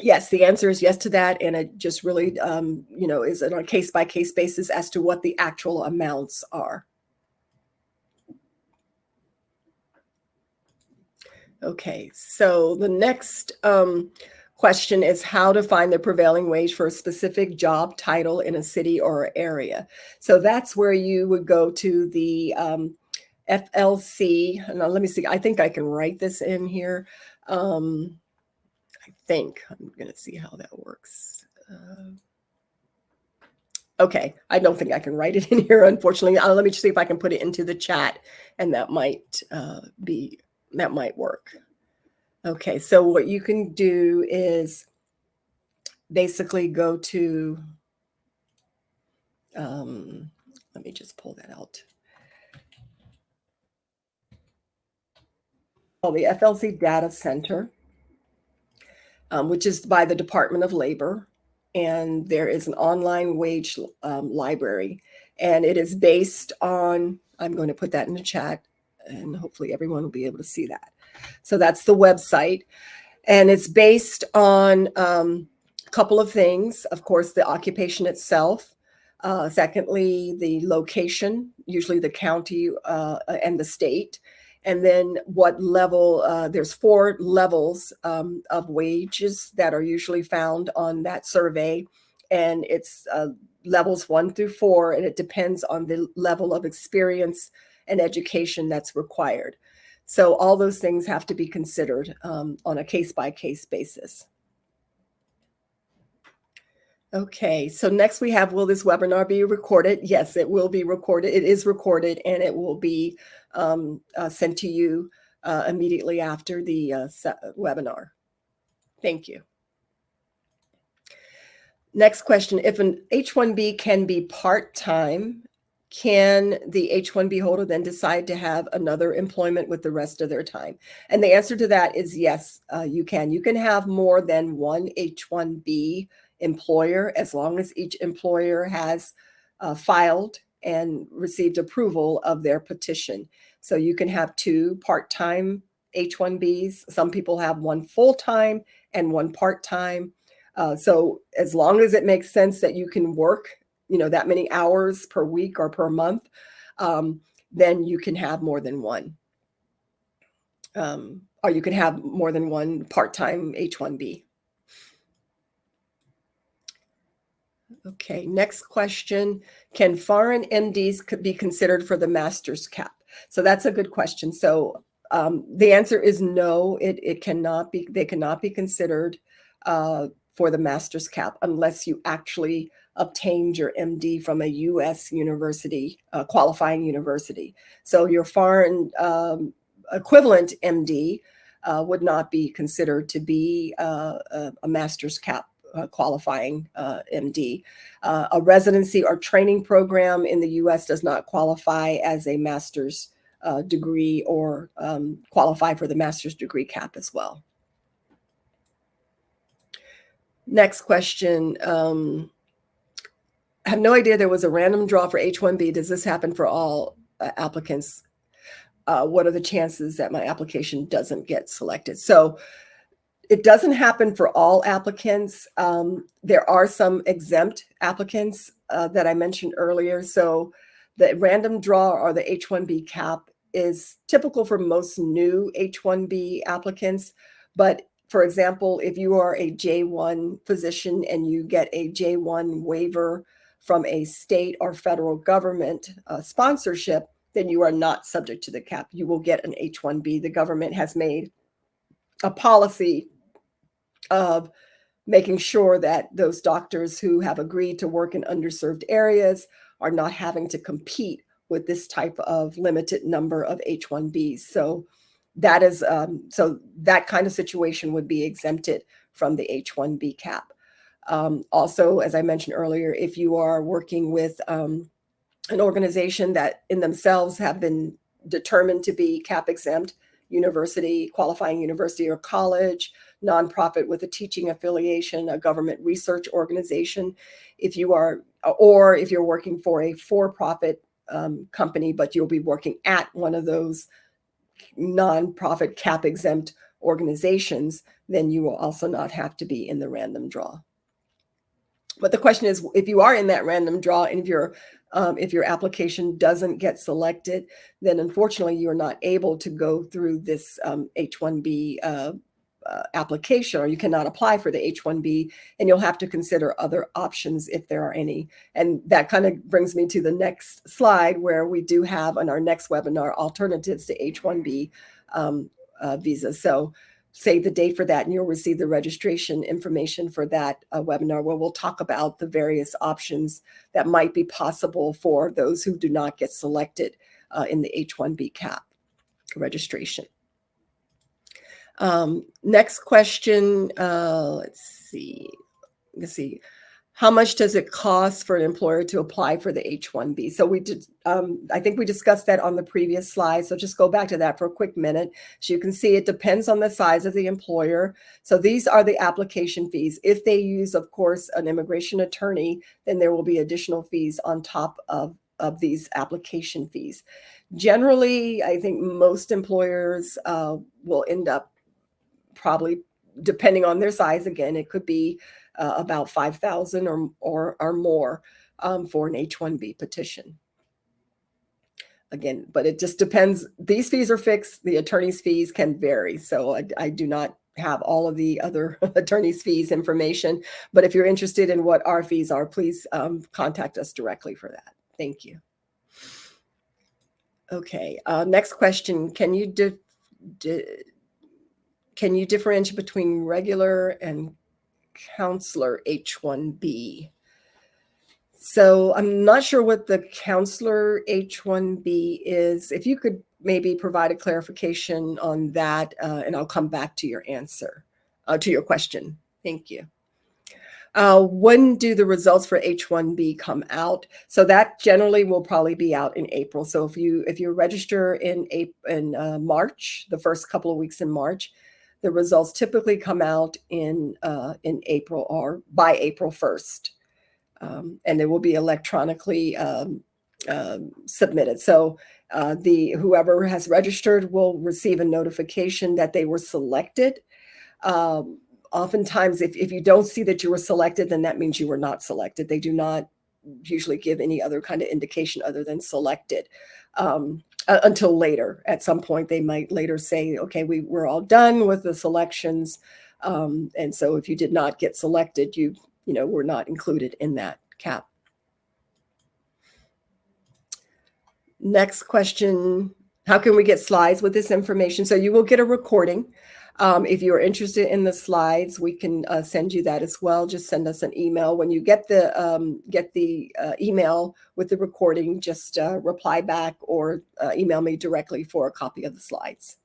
yes, the answer is yes to that, and it just really is on a case-by-case basis as to what the actual amounts are. Okay, so the next question is how to find the prevailing wage for a specific job title in a city or area. So that's where you would go to the FLC. Now let me see. I think I can write this in here. I think I'm going to see how that works. Okay, I don't think I can write it in here, unfortunately. Let me just see if I can put it into the chat, and that might work. Okay, so what you can do is basically go to, let me just pull that out. Oh, the FLC Data Center, which is by the Department of Labor. And there is an online wage library. And it is based on, I'm going to put that in the chat, and hopefully everyone will be able to see that. So that's the website. And it's based on a couple of things. Of course, the occupation itself. Secondly, the location, usually the county and the state. And then what level, there's 4 levels of wages that are usually found on that survey. And it's levels 1 through 4, and it depends on the level of experience and education that's required. So all those things have to be considered on a case-by-case basis. Okay, so next we have, will this webinar be recorded? Yes, it will be recorded. It is recorded, and it will be sent to you immediately after the webinar. Thank you. Next question, if an H-1B can be part-time, can the H-1B holder then decide to have another employment with the rest of their time? And the answer to that is yes, you can. You can have more than one H-1B employer as long as each employer has filed and received approval of their petition. So you can have 2 part-time H-1Bs. Some people have 1 full-time and 1 part-time. So as long as it makes sense that you can work, that many hours per week or per month, then you can have more than one. Or you can have more than 1 part-time H-1B. Okay, next question. Can foreign MDs be considered for the master's cap? So that's a good question. So the answer is no, it cannot be. They cannot be considered for the master's cap unless you actually obtained your MD from a U.S. university, qualifying university. So your foreign equivalent MD would not be considered to be a master's cap qualifying MD. A residency or training program in the U.S. does not qualify as a master's degree or qualify for the master's degree cap as well. Next question. I have no idea there was a random draw for H-1B. Does this happen for all applicants? What are the chances that my application doesn't get selected? So it doesn't happen for all applicants. There are some exempt applicants that I mentioned earlier. So the random draw or the H-1B cap is typical for most new H-1B applicants. But for example, if you are a J-1 physician and you get a J-1 waiver from a state or federal government sponsorship, then you are not subject to the cap. You will get an H-1B. The government has made a policy of making sure that those doctors who have agreed to work in underserved areas are not having to compete with this type of limited number of H-1Bs. So that is so that kind of situation would be exempted from the H-1B cap. Also, as I mentioned earlier, if you are working with an organization that in themselves have been determined to be cap exempt, university, qualifying university or college, nonprofit with a teaching affiliation, a government research organization, if you are, or if you're working for a for-profit company, but you'll be working at one of those nonprofit cap exempt organizations, then you will also not have to be in the random draw. But the question is, if you are in that random draw and if your application doesn't get selected, then unfortunately you're not able to go through this H-1B application, or you cannot apply for the H-1B, and you'll have to consider other options if there are any. And that kind of brings me to the next slide, where we do have on our next webinar alternatives to H-1B visa. So save the date for that, and you'll receive the registration information for that webinar, where we'll talk about the various options that might be possible for those who do not get selected in the H-1B cap registration. Next question, let's see. How much does it cost for an employer to apply for the H-1B? So we did, I think we discussed that on the previous slide. So just go back to that for a quick minute. So you can see it depends on the size of the employer. So these are the application fees. If they use, of course, an immigration attorney, then there will be additional fees on top of these application fees. Generally, I think most employers will end up probably, depending on their size, again, it could be about $5,000 or more for an H-1B petition. Again, but it just depends. These fees are fixed. The attorney's fees can vary. So I do not have all of the other attorney's fees information. But if you're interested in what our fees are, please contact us directly for that. Thank you. Okay, next question. Can you differentiate between regular and counselor H-1B? So I'm not sure what the counselor H-1B is. If you could maybe provide a clarification on that, and I'll come back to your answer, to your question. Thank you. When do the results for H-1B come out? So that generally will probably be out in April. So if you register in March, the first couple of weeks in March, the results typically come out in April or by April 1st, and they will be electronically submitted. So whoever has registered will receive a notification that they were selected. Oftentimes, if you don't see that you were selected, then that means you were not selected. They do not usually give any other kind of indication other than selected. Until later. At some point, they might later say, okay, we're all done with the selections. And so if you did not get selected, you were not included in that cap. Next question, how can we get slides with this information? So you will get a recording. If you're interested in the slides, we can send you that as well. Just send us an email. When you get the email with the recording, just reply back or email me directly for a copy of the slides.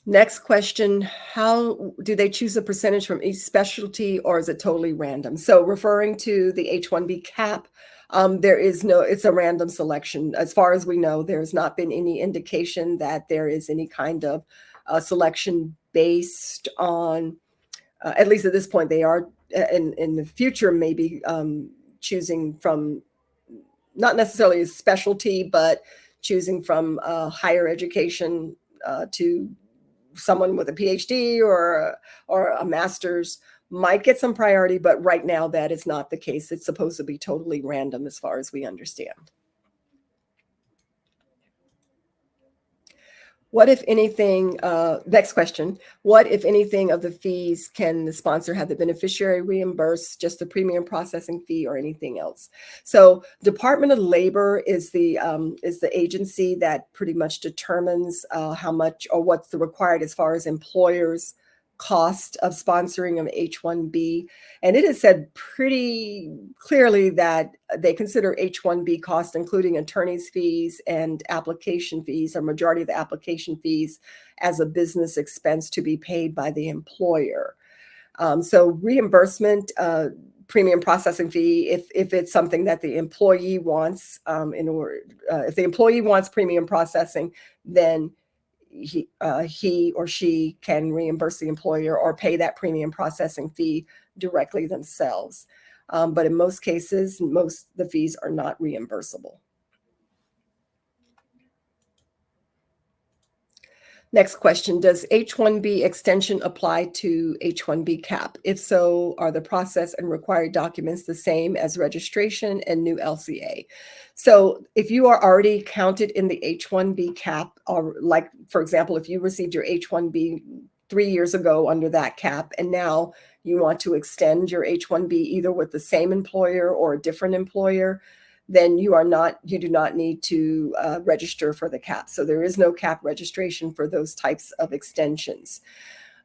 Next question, how do they choose a percentage from each specialty, or is it totally random? So referring to the H-1B cap, it's a random selection. As far as we know, there's not been any indication that there is any kind of selection based on, at least at this point, they are in the future maybe choosing from not necessarily a specialty, but choosing from higher education to someone with a PhD or a master's might get some priority, but right now that is not the case. It's supposed to be totally random as far as we understand. What, if anything, next question, what, if anything, of the fees can the sponsor have the beneficiary reimburse, just the premium processing fee or anything else? So Department of Labor is the agency that pretty much determines how much or what's the required as far as employers' cost of sponsoring of H-1B. And it is said pretty clearly that they consider H-1B cost, including attorney's fees and application fees, or majority of the application fees, as a business expense to be paid by the employer. So reimbursement, premium processing fee, if it's something that the employee wants, if the employee wants premium processing, then he or she can reimburse the employer or pay that premium processing fee directly themselves. But in most cases, the fees are not reimbursable. Next question, does H-1B extension apply to H-1B cap? If so, are the process and required documents the same as registration and new LCA? So if you are already counted in the H-1B cap, or like, for example, if you received your H-1B 3 years ago under that cap, and now you want to extend your H-1B either with the same employer or a different employer, then you do not need to register for the cap. So there is no cap registration for those types of extensions.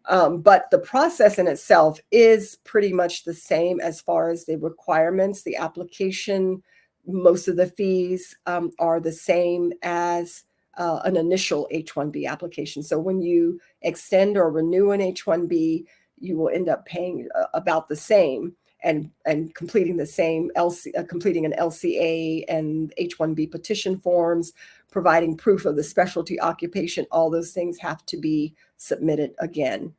But the process in itself is pretty much the same as far as the requirements. The application, most of the fees are the same as an initial H-1B application. So when you extend or renew an H-1B, you will end up paying about the same and completing the same completing an LCA and H-1B petition forms, providing proof of the specialty occupation. All those things have to be submitted again.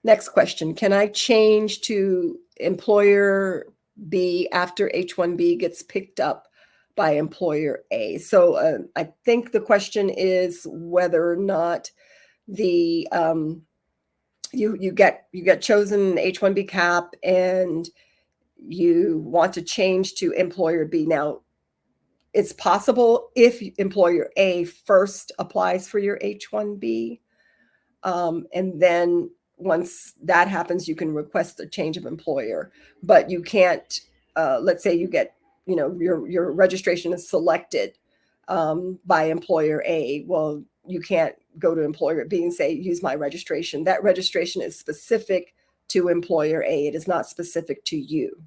Next question, can I change to employer B after H-1B gets picked up by employer A? So I think the question is whether or not the you get chosen H-1B cap and you want to change to employer B. Now, it's possible if employer A first applies for your H-1B, and then once that happens, you can request a change of employer. But you can't, let's say you get, your registration is selected by employer A. Well, you can't go to employer B and say, use my registration. That registration is specific to employer A. It is not specific to you.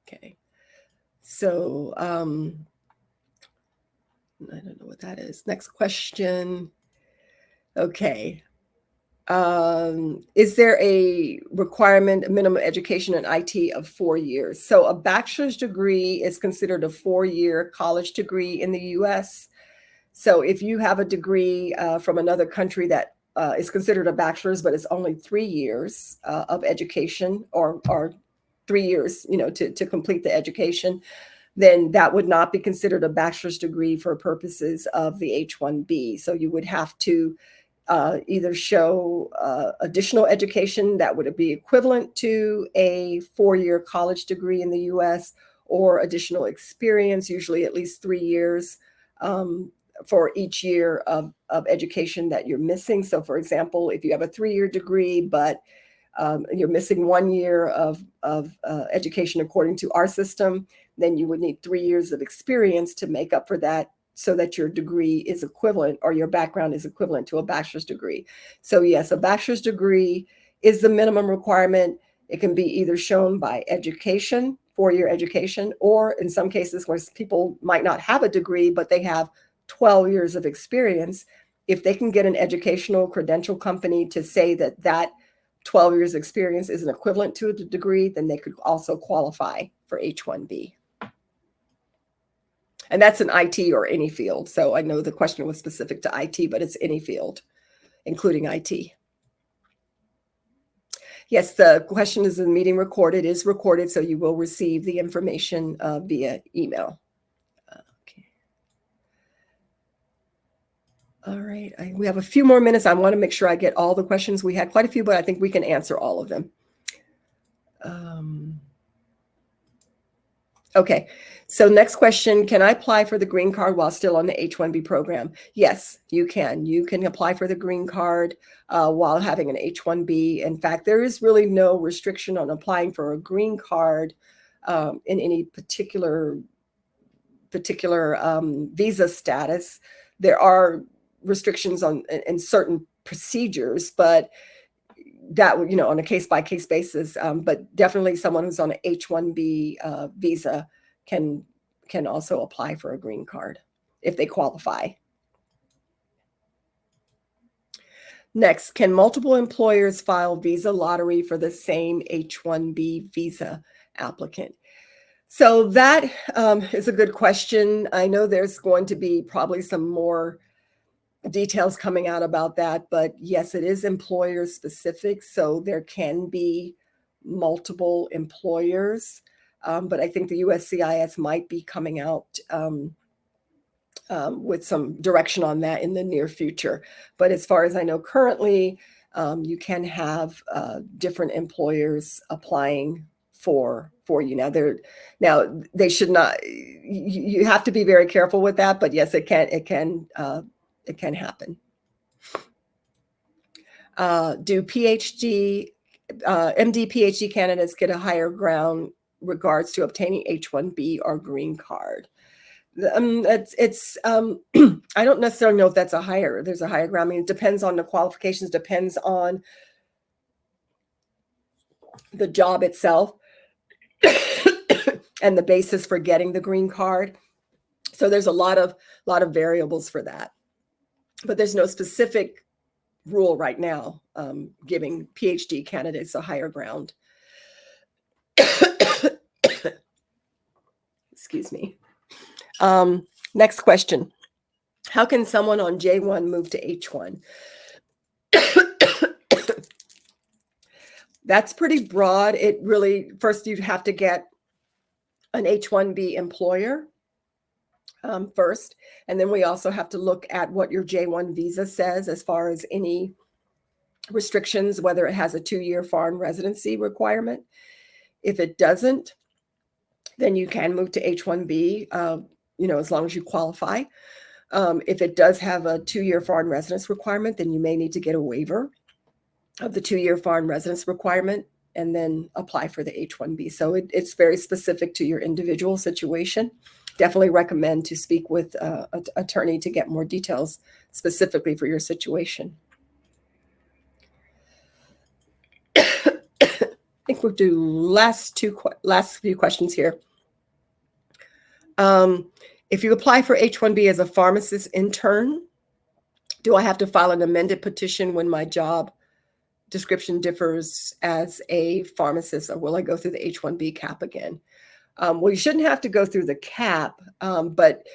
Okay. So I don't know what that is. Next question. Okay. Is there a requirement, a minimum education in IT of 4 years? So a bachelor's degree is considered a 4-year college degree in the US. So if you have a degree from another country that is considered a bachelor's, but it's only 3 years of education, or 3 years, to complete the education, then that would not be considered a bachelor's degree for purposes of the H-1B. So you would have to either show additional education that would be equivalent to a 4-year college degree in the US, or additional experience, usually at least 3 years for each year of education that you're missing. So for example, if you have a 3-year degree, but you're missing 1 year of education according to our system, then you would need 3 years of experience to make up for that, so that your degree is equivalent, or your background is equivalent to a bachelor's degree. So yes, a bachelor's degree is the minimum requirement. It can be either shown by education, 4-year education, or in some cases where people might not have a degree, but they have 12 years of experience. If they can get an educational credential company to say that that 12 years experience is an equivalent to a degree, then they could also qualify for H-1B. And that's in IT or any field. So I know the question was specific to IT, but it's any field, including IT. Yes, the question is in the meeting recorded, is recorded, so you will receive the information via email. Okay. All right, we have a few more minutes. I want to make sure I get all the questions. We had quite a few, but I think we can answer all of them. Okay, so next question, can I apply for the green card while still on the H-1B program? Yes, you can. You can apply for the green card while having an H-1B. In fact, there is really no restriction on applying for a green card in any particular visa status. There are restrictions in certain procedures, but that, on a case-by-case basis, but definitely someone who's on an H-1B visa can also apply for a green card if they qualify. Next, can multiple employers file visa lottery for the same H-1B visa applicant? So that is a good question. I know there's going to be probably some more details coming out about that, but yes, it is employer specific, so there can be multiple employers, but I think the USCIS might be coming out with some direction on that in the near future. But as far as I know currently, you can have different employers applying for you. Now they should not, you have to be very careful with that, but yes, it can happen. Do MD, PhD candidates get a higher ground regards to obtaining H-1B or green card? It's I don't necessarily know if there's a higher ground. I mean, it depends on the qualifications, depends on the job itself and the basis for getting the green card. So there's a lot of variables for that. But there's no specific rule right now giving PhD candidates a higher ground. Excuse me. Next question. How can someone on J1 move to H1? That's pretty broad. It really, first you'd have to get an H-1B employer first. And then we also have to look at what your J1 visa says as far as any restrictions, whether it has a 2-year foreign residency requirement. If it doesn't, then you can move to H-1B, as long as you qualify. If it does have a 2-year foreign residence requirement, then you may need to get a waiver of the 2-year foreign residence requirement and then apply for the H-1B. So it's very specific to your individual situation. Definitely recommend to speak with an attorney to get more details specifically for your situation. I think we'll do last few questions here. If you apply for H-1B as a pharmacist intern, do I have to file an amended petition when my job description differs as a pharmacist, or will I go through the H-1B cap again? Well, you shouldn't have to go through the cap, but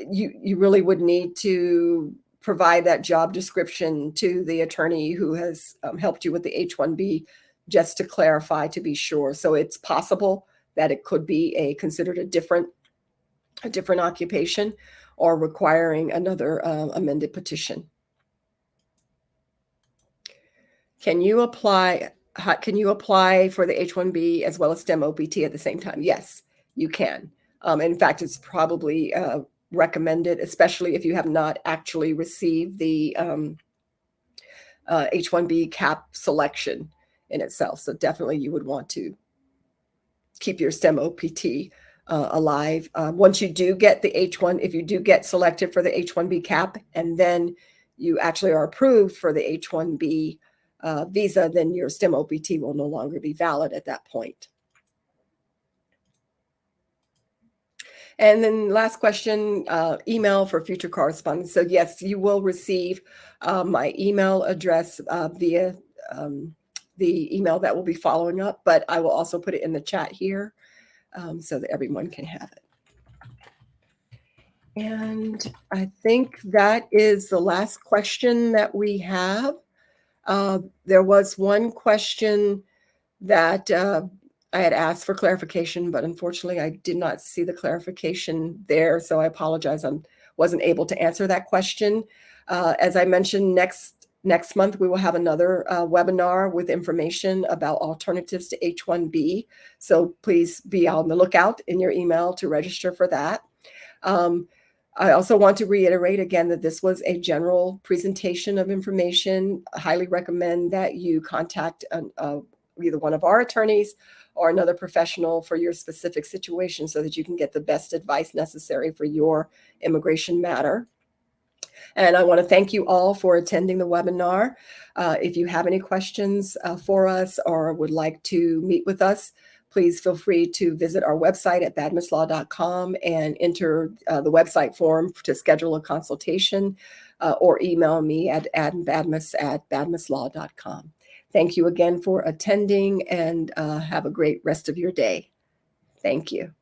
you really would need to provide that job description to the attorney who has helped you with the H-1B, just to clarify, to be sure. So it's possible that it could be considered a different occupation or requiring another amended petition. Can you apply for the H-1B as well as STEM OPT at the same time? Yes, you can. In fact, it's probably recommended, especially if you have not actually received the H-1B cap selection. in itself. So definitely you would want to keep your STEM OPT alive. Once you do get the H1, if you do get selected for the H-1B cap, and then you actually are approved for the H-1B visa, then your STEM OPT will no longer be valid at that point. And then last question, email for future correspondence. So yes, you will receive my email address via the email that will be following up, but I will also put it in the chat here so that everyone can have it. And I think that is the last question that we have. There was one question that I had asked for clarification, but unfortunately I did not see the clarification there. So I apologize. I wasn't able to answer that question. As I mentioned, next month, we will have another webinar with information about alternatives to H-1B. So please be on the lookout in your email to register for that. I also want to reiterate again that this was a general presentation of information. I highly recommend that you contact either one of our attorneys or another professional for your specific situation so that you can get the best advice necessary for your immigration matter. And I want to thank you all for attending the webinar. If you have any questions for us or would like to meet with us, please feel free to visit our website at badmuslaw.com and enter the website form to schedule a consultation or email me at badmus@badmuslaw.com. Thank you again for attending and have a great rest of your day. Thank you.